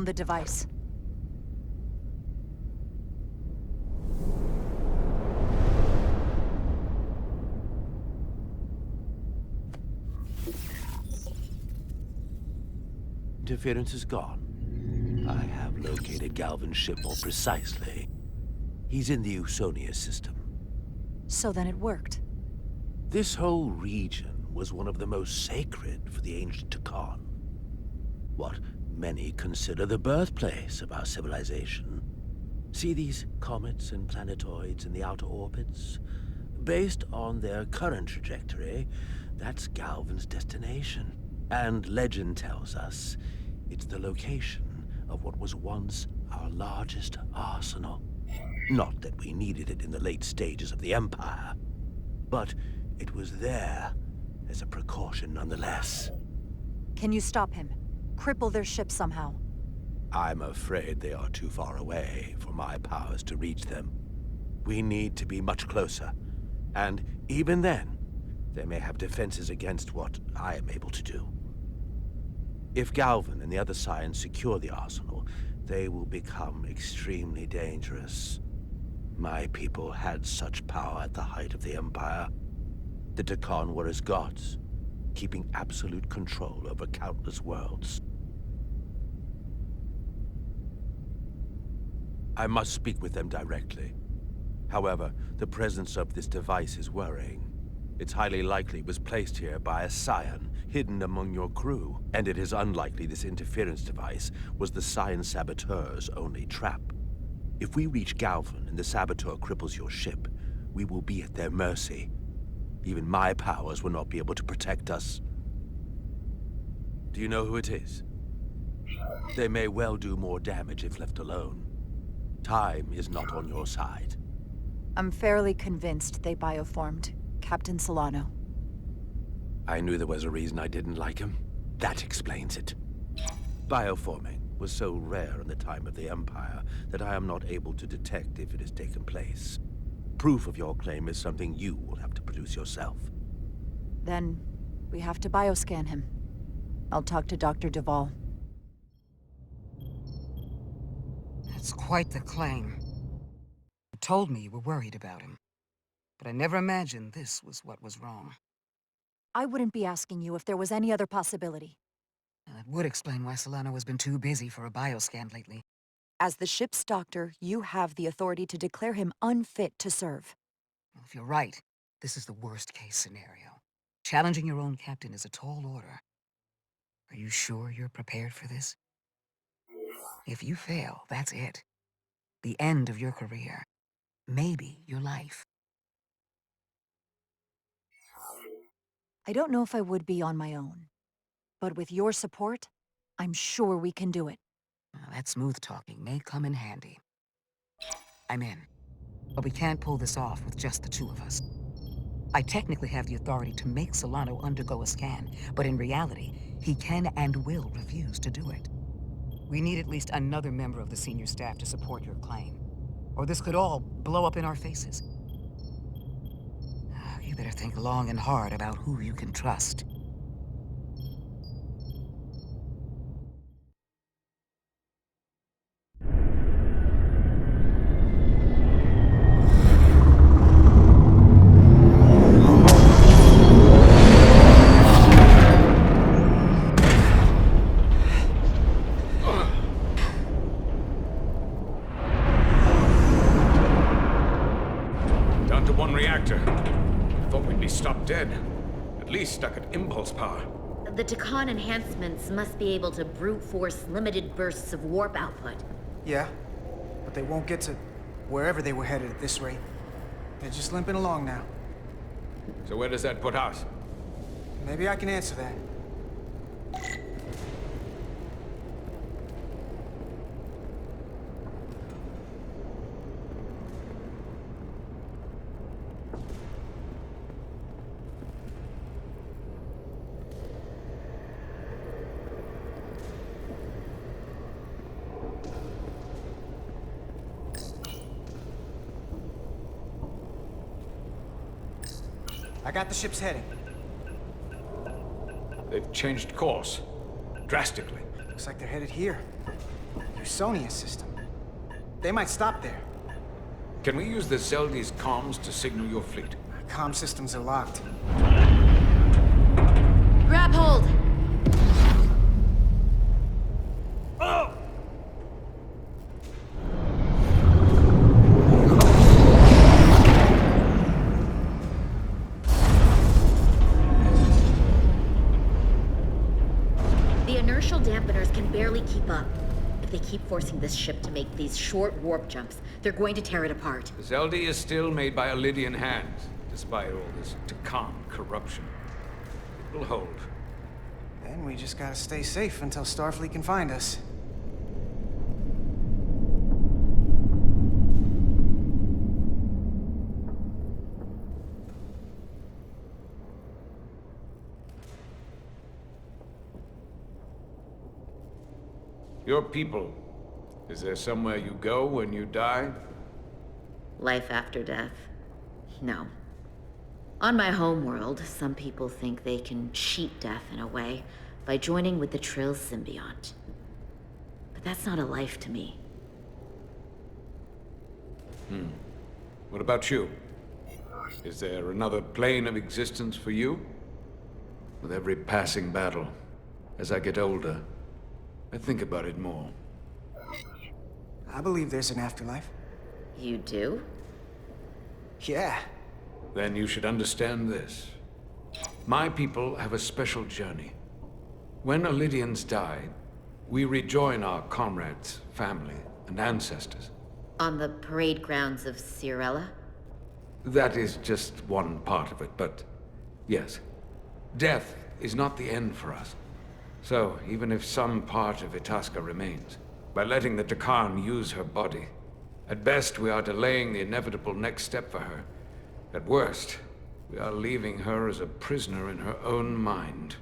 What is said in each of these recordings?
on the device. Interference is gone. I have located Galvin's ship more precisely. He's in the Usonia system. So then it worked. This whole region was one of the most sacred for the ancient Takan. What many consider the birthplace of our civilization. See these comets and planetoids in the outer orbits? Based on their current trajectory, that's Galvin's destination. And legend tells us it's the location of what was once our largest arsenal. Not that we needed it in the late stages of the Empire, but it was there as a precaution nonetheless. Can you stop him? Cripple their ship somehow? I'm afraid they are too far away for my powers to reach them. We need to be much closer, and even then, they may have defenses against what I am able to do. If Galvin and the other Scions secure the arsenal, they will become extremely dangerous. My people had such power at the height of the Empire. The Takan were as gods, keeping absolute control over countless worlds. I must speak with them directly. However, the presence of this device is worrying. It's highly likely it was placed here by a Scion, hidden among your crew, and it is unlikely this interference device was the Scion saboteur's only trap. If we reach Galvin and the saboteur cripples your ship, we will be at their mercy. Even my powers will not be able to protect us. Do you know who it is? They may well do more damage if left alone. Time is not on your side. I'm fairly convinced they bioformed Captain Solano. I knew there was a reason I didn't like him. That explains it. Bioforming was so rare in the time of the Empire that I am not able to detect if it has taken place. Proof of your claim is something you will have to produce yourself. Then, we have to bioscan him. I'll talk to Dr. Duvall. That's quite the claim. You told me you were worried about him. But I never imagined this was what was wrong. I wouldn't be asking you if there was any other possibility. That would explain why Solano has been too busy for a bioscan lately. As the ship's doctor, you have the authority to declare him unfit to serve. Well, if you're right, this is the worst-case scenario. Challenging your own captain is a tall order. Are you sure you're prepared for this? If you fail, that's it. The end of your career. Maybe your life. I don't know if I would be on my own. But with your support, I'm sure we can do it. Well, that smooth talking may come in handy. I'm in. But we can't pull this off with just the two of us. I technically have the authority to make Solano undergo a scan, but in reality, he can and will refuse to do it. We need at least another member of the senior staff to support your claim. Or this could all blow up in our faces. You better think long and hard about who you can trust. Down to one reactor. Thought we'd be stopped dead. At least stuck at impulse power. The Takan enhancements must be able to brute force limited bursts of warp output. Yeah, but they won't get to wherever they were headed at this rate. They're just limping along now. So where does that put us? Maybe I can answer that. I got the ship's heading. They've changed course. Drastically. Looks like they're headed here. Usonia system. They might stop there. Can we use the Zeldi's comms to signal your fleet? Comm systems are locked. Grab hold! The inertial dampeners can barely keep up. If they keep forcing this ship to make these short warp jumps, they're going to tear it apart. The Zeldi is still made by Lydian hands, despite all this Takan corruption. It will hold. Then we just gotta stay safe until Starfleet can find us. Your people, is there somewhere you go when you die? Life after death? No. On my homeworld, some people think they can cheat death in a way by joining with the Trill symbiont. But that's not a life to me. What about you? Is there another plane of existence for you? With every passing battle, as I get older, I think about it more. I believe there's an afterlife. You do? Yeah. Then you should understand this. My people have a special journey. When Lydians die, we rejoin our comrades, family, and ancestors. On the parade grounds of Cirella? That is just one part of it, but yes. Death is not the end for us. So, even if some part of Itasca remains, by letting the Takan use her body, at best we are delaying the inevitable next step for her. At worst, we are leaving her as a prisoner in her own mind.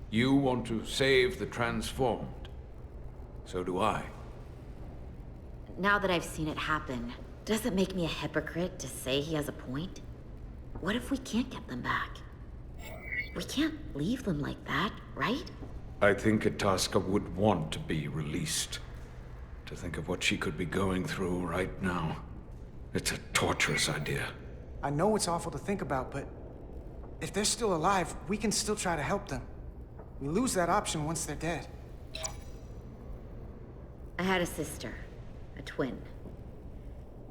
You want to save the transformed. So do I. Now that I've seen it happen, does it make me a hypocrite to say he has a point? What if we can't get them back? We can't leave them like that, right? I think Itasca would want to be released. To think of what she could be going through right now. It's a torturous idea. I know it's awful to think about, but if they're still alive, we can still try to help them. We lose that option once they're dead. I had a sister, a twin.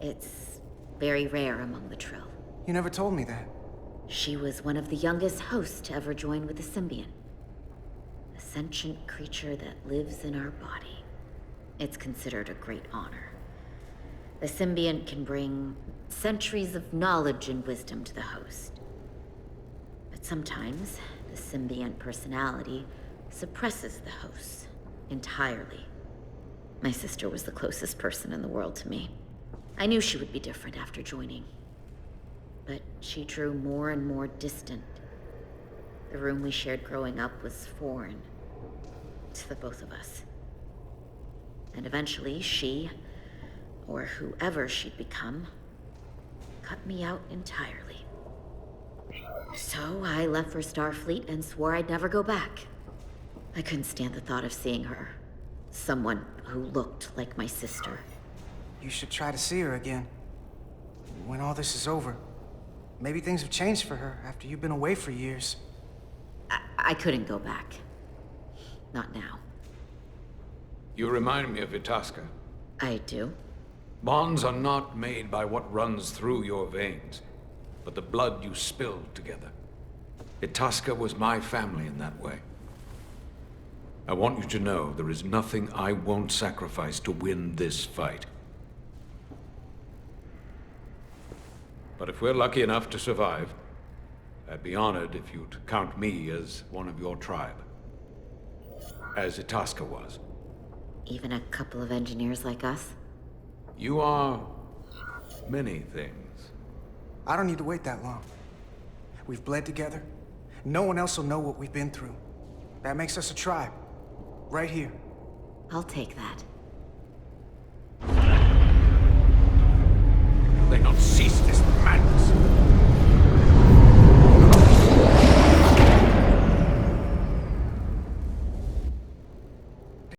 It's very rare among the Trill. You never told me that. She was one of the youngest hosts to ever join with the symbiont. A sentient creature that lives in our body. It's considered a great honor. The symbiont can bring centuries of knowledge and wisdom to the host. But sometimes, the symbiont personality suppresses the host entirely. My sister was the closest person in the world to me. I knew she would be different after joining. But she drew more and more distant. The room we shared growing up was foreign to the both of us. And eventually she, or whoever she'd become, cut me out entirely. So I left for Starfleet and swore I'd never go back. I couldn't stand the thought of seeing her. Someone who looked like my sister. You should try to see her again. When all this is over. Maybe things have changed for her after you've been away for years. I couldn't go back. Not now. You remind me of Itasca. I do? Bonds are not made by what runs through your veins, but the blood you spill together. Itasca was my family in that way. I want you to know there is nothing I won't sacrifice to win this fight. But if we're lucky enough to survive, I'd be honored if you'd count me as one of your tribe. As Itasca was. Even a couple of engineers like us? You are many things. I don't need to wait that long. We've bled together. No one else will know what we've been through. That makes us a tribe. Right here. I'll take that.